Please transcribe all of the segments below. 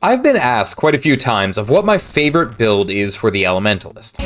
I've been asked quite a few times of what my favorite build is for the elementalist.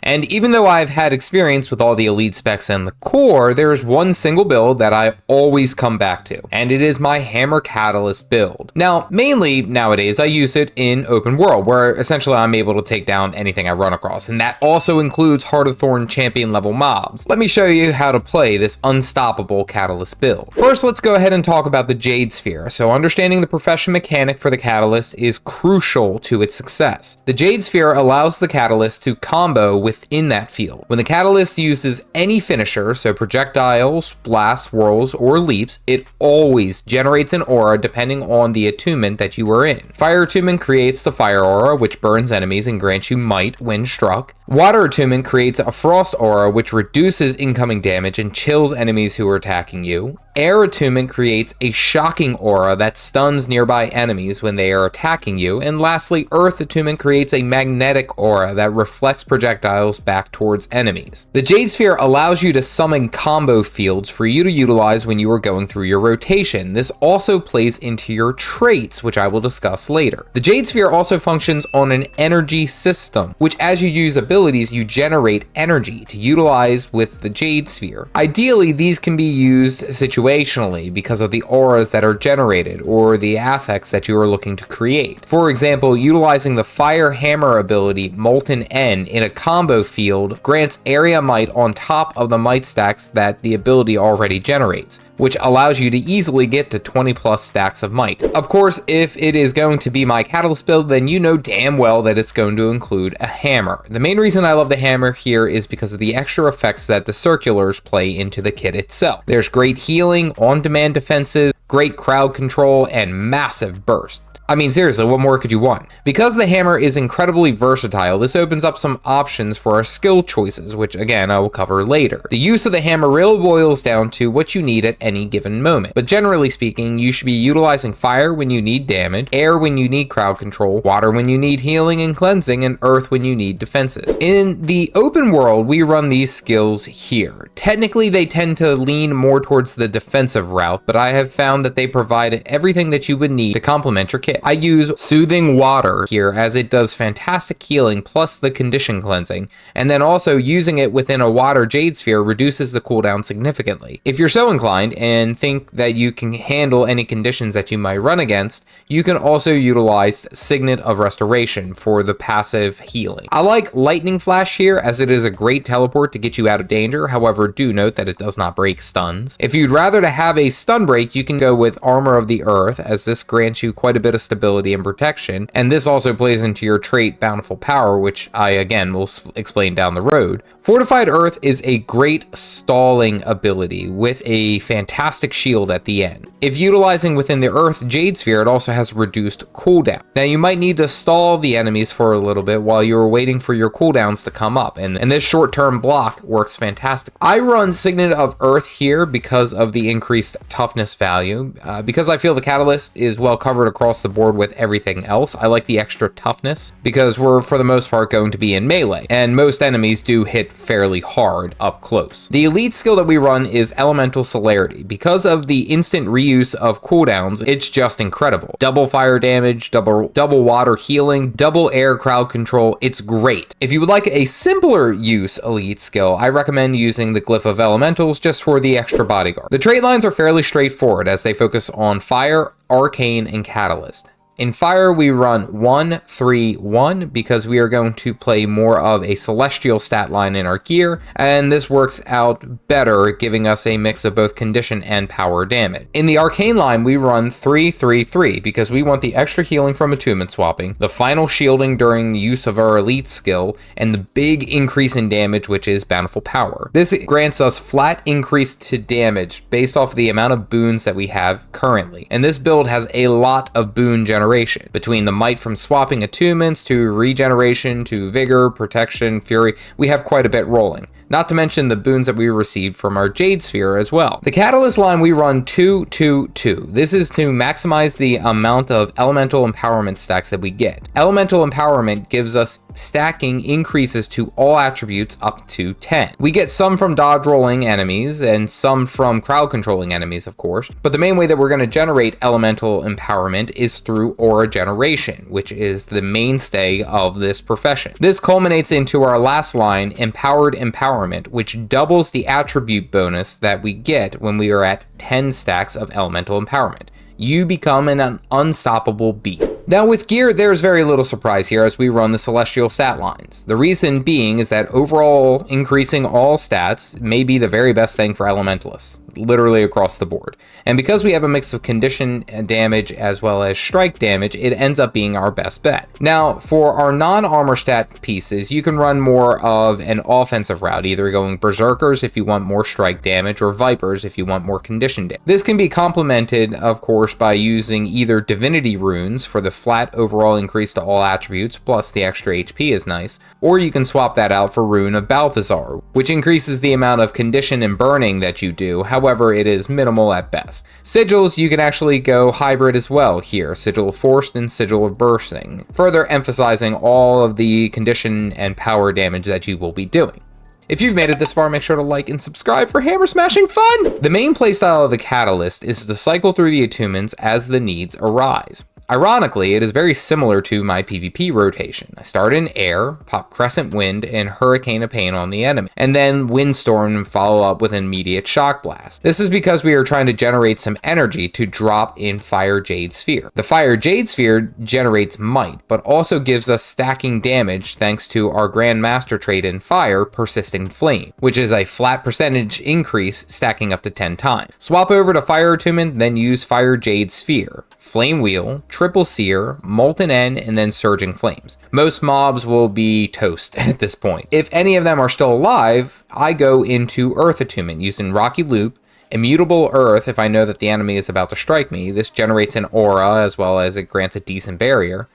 And even though I've had experience with all the elite specs and the core, there is one single build that I always come back to, and it is my Hammer Catalyst build. Now, mainly nowadays I use it in open world, where essentially I'm able to take down anything I run across, and that also includes Heart of Thorne champion level mobs. Let me show you how to play this unstoppable Catalyst build. First, let's go ahead and talk about the Jade Sphere. So understanding the profession mechanic for the Catalyst is crucial to its success. The Jade Sphere allows the Catalyst to combo within that field. When the Catalyst uses any finisher, so projectiles, blasts, whirls, or leaps, it always generates an aura depending on the attunement that you are in. Fire attunement creates the fire aura, which burns enemies and grants you might when struck. Water attunement creates a frost aura, which reduces incoming damage and chills enemies who are attacking you. Air attunement creates a shocking aura that stuns nearby enemies when they are attacking you. And lastly, earth attunement creates a magnetic aura that reflects projectiles back towards enemies. The Jade Sphere allows you to summon combo fields for you to utilize when you are going through your rotation. This also plays into your traits, which I will discuss later. The Jade Sphere also functions on an energy system, which as you use abilities, you generate energy to utilize with the Jade Sphere. Ideally, these can be used situationally because of the auras that are generated or the affects that you are looking to create. For example, utilizing the Fire Hammer ability Molten End in a combo field grants area might on top of the might stacks that the ability already generates, which allows you to easily get to 20 plus stacks of might. Of course, if it is going to be my Catalyst build, then you know damn well that it's going to include a hammer. The main reason I love the hammer here is because of the extra effects that the circulars play into the kit itself. There's great healing, on-demand defenses, great crowd control, and massive burst. I mean, seriously, what more could you want? Because the hammer is incredibly versatile, this opens up some options for our skill choices, which again, I will cover later. The use of the hammer really boils down to what you need at any given moment. But generally speaking, you should be utilizing fire when you need damage, air when you need crowd control, water when you need healing and cleansing, and earth when you need defenses. In the open world, we run these skills here. Technically, they tend to lean more towards the defensive route, but I have found that they provide everything that you would need to complement your kit. I use Soothing Water here as it does fantastic healing plus the condition cleansing, and then also using it within a water Jade Sphere reduces the cooldown significantly. If you're so inclined and think that you can handle any conditions that you might run against, you can also utilize Signet of Restoration for the passive healing. I like Lightning Flash here as it is a great teleport to get you out of danger, however do note that it does not break stuns. If you'd rather to have a stun break, you can go with Armor of the Earth as this grants you quite a bit of stability and protection, and this also plays into your trait Bountiful Power, which I again will explain down the road. Fortified Earth is a great stalling ability with a fantastic shield at the end. If utilizing within the Earth Jade Sphere, it also has reduced cooldown. Now you might need to stall the enemies for a little bit while you're waiting for your cooldowns to come up, and this short-term block works fantastic. I run Signet of Earth here because of the increased toughness value. Because I feel the Catalyst is well covered across the board with everything else, I like the extra toughness because we're for the most part going to be in melee, and most enemies do hit fairly hard up close. The elite skill that we run is Elemental Celerity. Because of the instant reuse of cooldowns, it's just incredible. Double fire damage, double water healing, double air crowd control, it's great. If you would like a simpler use elite skill, I recommend using the Glyph of Elementals just for the extra bodyguard. The trait lines are fairly straightforward as they focus on fire, arcane, and catalyst. In fire, we run 1-3-1 because we are going to play more of a celestial stat line in our gear, and this works out better, giving us a mix of both condition and power damage. In the arcane line, we run 3-3-3 because we want the extra healing from attunement swapping, the final shielding during the use of our elite skill, and the big increase in damage, which is Bountiful Power. This grants us flat increase to damage based off of the amount of boons that we have currently, and this build has a lot of boon generation. Between the might from swapping attunements to regeneration to vigor, protection, fury, we have quite a bit rolling. not to mention the boons that we received from our Jade Sphere as well. The Catalyst line, we run 2-2-2. This is to maximize the amount of elemental empowerment stacks that we get. Elemental empowerment gives us stacking increases to all attributes up to 10. We get some from dodge rolling enemies and some from crowd controlling enemies, of course, but the main way that we're going to generate elemental empowerment is through aura generation, which is the mainstay of this profession. This culminates into our last line, Empowered Empowerment, which doubles the attribute bonus that we get when we are at 10 stacks of elemental empowerment. You become an unstoppable beast. Now with gear, there's very little surprise here as we run the celestial stat lines. The reason being is that overall increasing all stats may be the very best thing for elementalists, literally across the board. And because we have a mix of condition damage as well as strike damage, it ends up being our best bet. Now for our non-armor stat pieces, you can run more of an offensive route, either going berserkers if you want more strike damage or vipers if you want more condition damage. This can be complemented, of course, by using either divinity runes for the flat overall increase to all attributes, plus the extra HP is nice, or you can swap that out for Rune of Balthazar, which increases the amount of condition and burning that you do. However, it is minimal at best. Sigils, you can actually go hybrid as well here, Sigil of Forced and Sigil of Bursting, further emphasizing all of the condition and power damage that you will be doing. If you've made it this far, make sure to like and subscribe for hammer smashing fun! The main playstyle of the Catalyst is to cycle through the attunements as the needs arise. Ironically, it is very similar to my PvP rotation. I start in air, pop Crescent Wind and Hurricane of Pain on the enemy, and then Windstorm and follow up with an immediate Shock Blast. This is because we are trying to generate some energy to drop in Fire Jade Sphere. The Fire Jade Sphere generates might, but also gives us stacking damage thanks to our Grand Master trait in Fire, Persisting Flame, which is a flat percentage increase stacking up to 10 times. Swap over to Fire Attunement, then use Fire Jade Sphere, Flame Wheel, Triple Seer, Molten End, and then Surging Flames. Most mobs will be toast at this point. If any of them are still alive, I go into Earth Attunement using Rocky Loop, Immutable Earth if I know that the enemy is about to strike me. This generates an aura as well as it grants a decent barrier.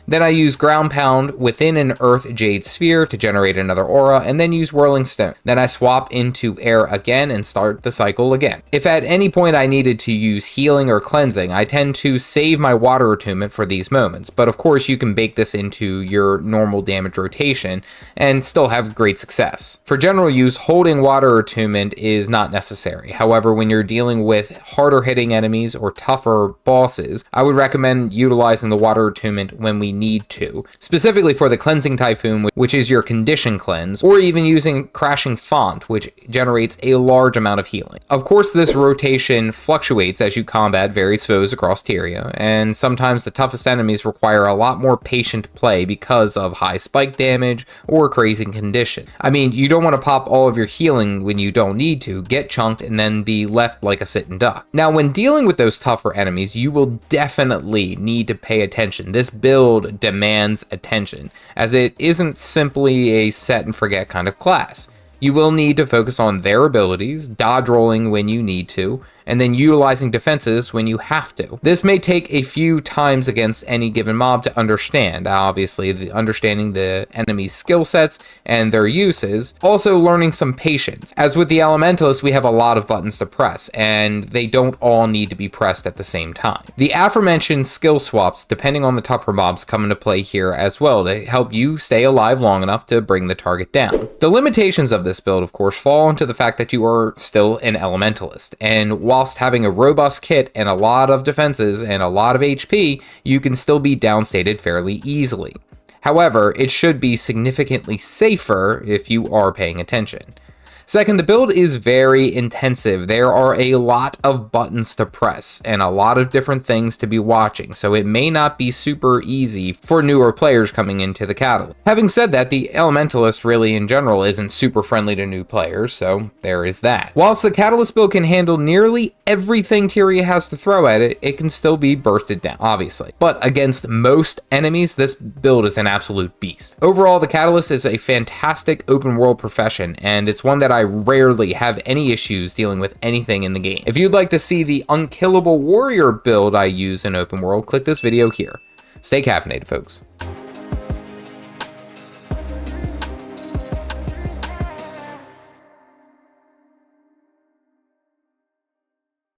Then I use Ground Pound within an Earth Jade Sphere to generate another aura, and then use Whirling Stone. Then I swap into air again and start the cycle again. If at any point I needed to use healing or cleansing, I tend to save my water attunement for these moments, but of course you can bake this into your normal damage rotation and still have great success. For general use, holding water attunement is not necessary. However, when you're dealing with harder hitting enemies or tougher bosses, I would recommend utilizing the water attunement when we need to, specifically for the Cleansing Typhoon, which is your condition cleanse, or even using Crashing Font, which generates a large amount of healing. Of course, this rotation fluctuates as you combat various foes across Tyria, and sometimes the toughest enemies require a lot more patient play because of high spike damage or crazy condition. I mean, you don't want to pop all of your healing when you don't need to, get chunked, and then be left like a sitting duck. Now, when dealing with those tougher enemies, you will definitely need to pay attention. This build demands attention, as it isn't simply a set and forget kind of class. You will need to focus on their abilities, dodge rolling when you need to, and then utilizing defenses when you have to. This may take a few times against any given mob to understand, obviously understanding the enemy's skill sets and their uses, also learning some patience. As with the Elementalist, we have a lot of buttons to press, and they don't all need to be pressed at the same time. The aforementioned skill swaps, depending on the tougher mobs, come into play here as well to help you stay alive long enough to bring the target down. The limitations of this build, of course, fall into the fact that you are still an Elementalist, and whilst having a robust kit and a lot of defenses and a lot of HP, you can still be downstated fairly easily. However, it should be significantly safer if you are paying attention. Second, the build is very intensive. There are a lot of buttons to press and a lot of different things to be watching, so it may not be super easy for newer players coming into the Catalyst. Having said that, the Elementalist really in general isn't super friendly to new players, so there is that. Whilst the Catalyst build can handle nearly everything Tyria has to throw at it, it can still be bursted down, obviously. But against most enemies, this build is an absolute beast. Overall, the Catalyst is a fantastic open world profession, and it's one that I rarely have any issues dealing with anything in the game. If you'd like to see the unkillable warrior build I use in open world, click this video here. Stay caffeinated, folks.